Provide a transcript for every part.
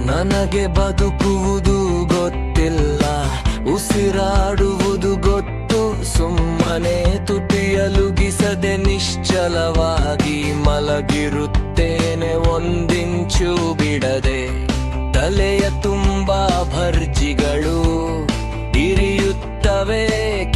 ನನಗೆ ಬದುಕುವುದು ಗೊತ್ತಿಲ್ಲ, ಉಸಿರಾಡುವುದು ಗೊತ್ತು. ಸುಮ್ಮನೆ ತುಟಿಯಲುಗಿಸದೆ ನಿಶ್ಚಲವಾಗಿ ಮಲಗಿರುತ್ತೇನೆ, ಒಂದಿಂಚು ಬಿಡದೆ. ತಲೆಯ ತುಂಬಾ ಭರ್ಜಿಗಳು ಇರಿಯುತ್ತವೆ,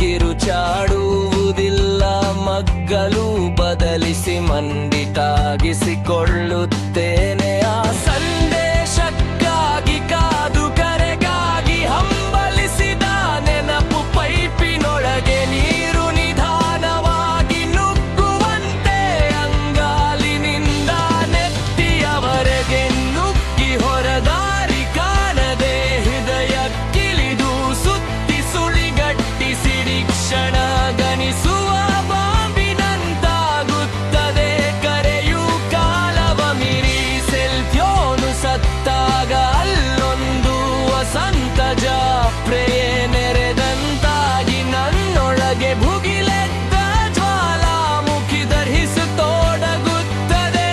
ಕಿರುಚಾಡುವುದಿಲ್ಲ. ಮಗ್ಗಲು ಬದಲಿಸಿ ಮಂಡಿತಾಗಿಸಿಕೊಳ್ಳುತ್ತೇನೆ. ಆ ಸಂದೇಶಕ್ಕಾಗಿ ಕಾದು ಕರೆಗಾಗಿ ಹಂಬಲಿಸಿದ ನೆನಪು ಪೈಪಿನೊಳಗೆ ನೀರು ನಿಧಾನವಾಗಿ ನುಗ್ಗುವಂತೆ ಅಂಗಾಲಿನಿಂದ ನೆತ್ತಿಯವರೆಗೆ ನುಗ್ಗಿ ಹೊರದಾರಿ ಕಾಣದೆ ಹೃದಯಕ್ಕಿಳಿದು ಸುತ್ತಿ ಸುಳಿಗಟ್ಟಿಸಿಡಿ ಕ್ಷಣ ಗಣಿಸುವ ಬಾಂಬಿನಂತಾಗುತ್ತದೆ ಕರೆಯು ಕಾಲವ ಮೀರಿ. ಸೆಲ್ಫ್ಯೋನು ಸತ್ತಾಗ ಅಲ್ಲೊಂದು ವಸಂತ ಜಾತ್ರೆಯೇ ನೆರೆದಂತಾಗಿ ನನ್ನೊಳಗೆ ಭುಗಿಲೆದ್ದ ಜ್ವಾಲಾಮುಖಿ ಧರಿಸುತ್ತೋಡಗುತ್ತದೆ.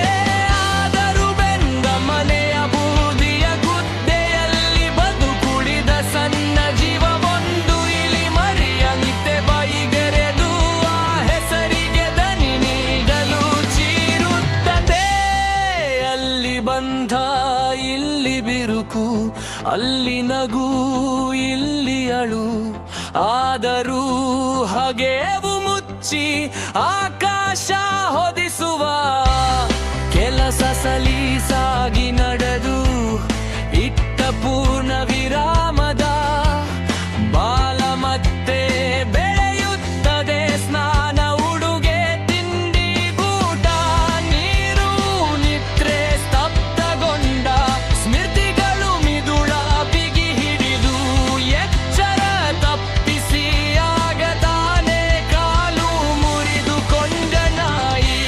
ಆದರೂ ಬೆಂದ ಮನೆಯ ಬೂದಿಯ ಗುದ್ದೆಯಲ್ಲಿ ಬದುಕುಳಿದ ಸಣ್ಣ ಜೀವವೊಂದು ಇಲಿ ಮರಿಯಂತೆ ಬೈಗೆರೆದು ಆ ಹೆಸರಿಗೆ ದನಿ ನೀಡಲು ಚೀರುತ್ತದೆ. ಅಲ್ಲಿ ಬಂಧ, ಇಲ್ಲಿ ಬಿರುಕು, ಅಲ್ಲಿ ನಗು, ಇಲ್ಲಿ ಅಳು. ಆದರೂ ಹಗೆವು ಮುಚ್ಚಿ ಆಕಾಶ ಹೊದಿಸುವ ಕೆಲಸ ಸಲೀಸಾಗಿ ನಡೆದು ಇಟ್ಟ ಪೂರ್ಣ ವಿರಾಮದ ಬಾಲ ಮತ್ತೆ ಬೆಳೆಯುತ್ತದೆ. ಸ್ನಾನ, ಉಡುಗೆ, ತಿಂಡಿ, ಊಟ, ನೀರು, ನಿದ್ರೆ ಸ್ತಬ್ಧಗೊಂಡ ಸ್ಮೃತಿಗಳು ಮಿದುಳ ಬಿಗಿ ಹಿಡಿದು ಎಚ್ಚರ ತಪ್ಪಿಸಿ ಆಗ ತಾನೇ ಕಾಲು ಮುರಿದುಕೊಂಡ ನಾಯಿ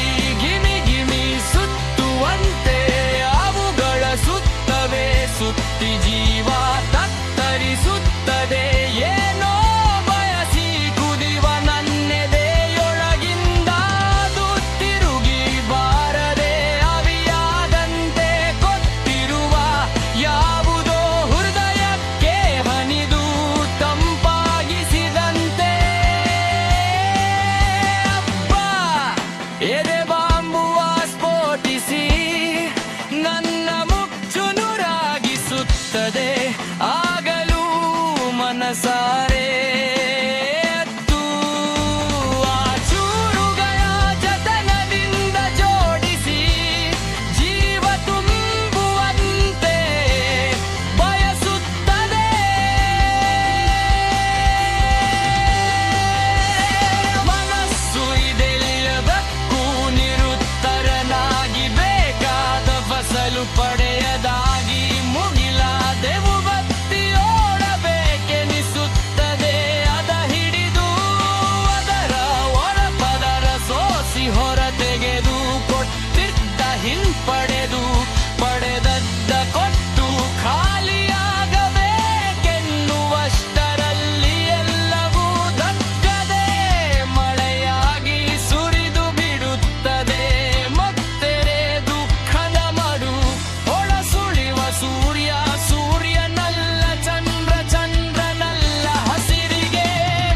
ಗಿಮಿ ಗಿಮಿ ಸುತ್ತುವಂತೆ ಅವುಗಳ ಸುತ್ತವೇ ಸುತ್ತಿ ಜೀವ ತತ್ತರಿಸುತ್ತದೆ. ಏನೋ ಬಯಸಿ ಕುದಿವ ನನ್ನೆದೆಯೊಳಗಿಂದ ಅದು ತಿರುಗಿ ಬಾರದೆ ಅವಿಯಾದಂತೆ ಗೊತ್ತಿರುವ ಯಾವುದೋ ಹೃದಯಕ್ಕೆ ಹನಿದು ತಂಪಾಗಿಸಿದಂತೆ. ಅಬ್ಬ ಎದೆ ಬಾಂಬುವ ಸ್ಫೋಟಿಸಿ ನನ್ನ ಮುಚ್ಚು ನುರಾಗಿಸುತ್ತದೆ. ಆಗಲೂ ಮನಸಾರೆ ಎದ್ದು ಆ ಚೂರುಗಳ ಜತನದಿಂದ ಜೋಡಿಸಿ ಜೀವ ತುಂಬುವಂತೆ ಬಯಸುತ್ತದೆ. ಮನಸ್ಸು ಇದೆಲ್ಲದಕ್ಕೂ ನಿರುತ್ತರನಾಗಿ ಬೇಕಾದ ಫಸಲು ಪಡೆಯದಾಗಿ ಮುಗಿಲಾದೆವು ಬತ್ತಿಯೋಡಬೇಕೆನಿಸುತ್ತದೆ. ಅದ ಹಿಡಿದು ಅದರ ಒಳಪದರ ಸೋಸಿ ಹೊರ ತೆಗೆದು ಕೊಟ್ಟಿದ್ದ ಹಿಂಪಡೆದು ಪಡೆದದ್ದ ಕೊಟ್ಟು ಖಾಲಿಯಾಗಬೇಕೆನ್ನುವಷ್ಟರಲ್ಲಿ ಎಲ್ಲವೂ ದಕ್ಕದೆ ಮಳೆಯಾಗಿ ಸುರಿದು ಬಿಡುತ್ತದೆ. ಮತ್ತೆರೆ ದುಃಖದ ಮಡು ಒಳಸುಳಿವ ಸೂರ್ಯ ಸೂರ್ಯನಲ್ಲ, ಚಂದ್ರ ಚಂದ್ರನಲ್ಲ. ಹಸಿರಿಗೆ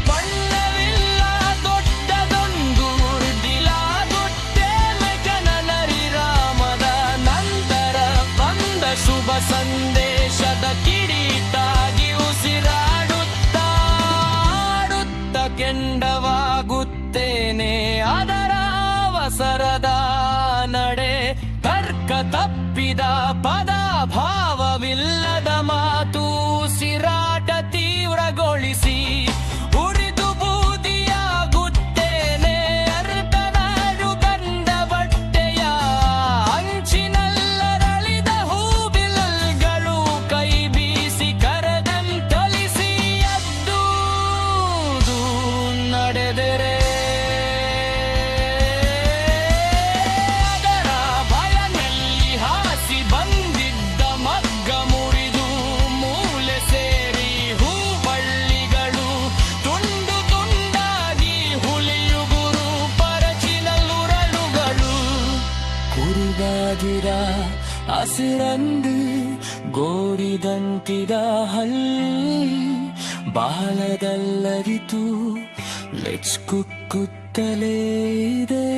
ಬಣ್ಣವಿಲ್ಲ, ದೊಡ್ಡದೊಂದು ದಿಲ ದುಡ್ಡೆ ಜನನರಿ ರಾಮದ ನಂತರ ಬಂದ ಶುಭ ಸಂದೇಶದ ಕಿರೀಟಾಗಿ ಉಸಿರಾಡುತ್ತಾ ಆಡುತ್ತ ಕೆಂಡವಾಗುತ್ತೇನೆ. ಅದರ ಅವಸರದ ನಡೆ, ತರ್ಕ ತಪ್ಪಿದ ಪದ, ಭಾವವಿಲ್ಲದ ಮಾತು, ಉಸಿರಾಟ ತೀವ್ರಗೊಳಿಸಿ ಉರಿದು ಬೂದಿಯಾಗುತ್ತೇನೆ. ಅರ್ಧನಾಡು ಗಂಧ ಬಟ್ಟೆಯ ಅಂಚಿನಲ್ಲರಳಿದ ಹೂಬಿಲಲ್ಗಳು ಕೈ ಬೀಸಿ ಕರೆದಂತಲಿಸಿ ಎದ್ದು ನಡೆದರೆ ಅದರ ಬಯನಲ್ಲಿ ಹಾಸಿ ಬಂದಿದ್ದ ಮಗ್ಗ ಮುರಿದು ಮೂಲೆ ಸೇರಿ ಹೂಬಳ್ಳಿಗಳು ತುಂಡು ತುಂಡಾಗಿ ಹುಲಿಯುಗುರು ಪರಚಿನಲ್ಲುರಳುಗಳು. ಕುರುಗಾಗಿರ ಹಸಿರಂದು ಗೋರಿದಂತಿದ ಹಲ್ಲಿ ಬಾಲದಲ್ಲರಿತು ಲೆಚ್ಕುಕ್ಕುತ್ತಲೇ ಇದೆ.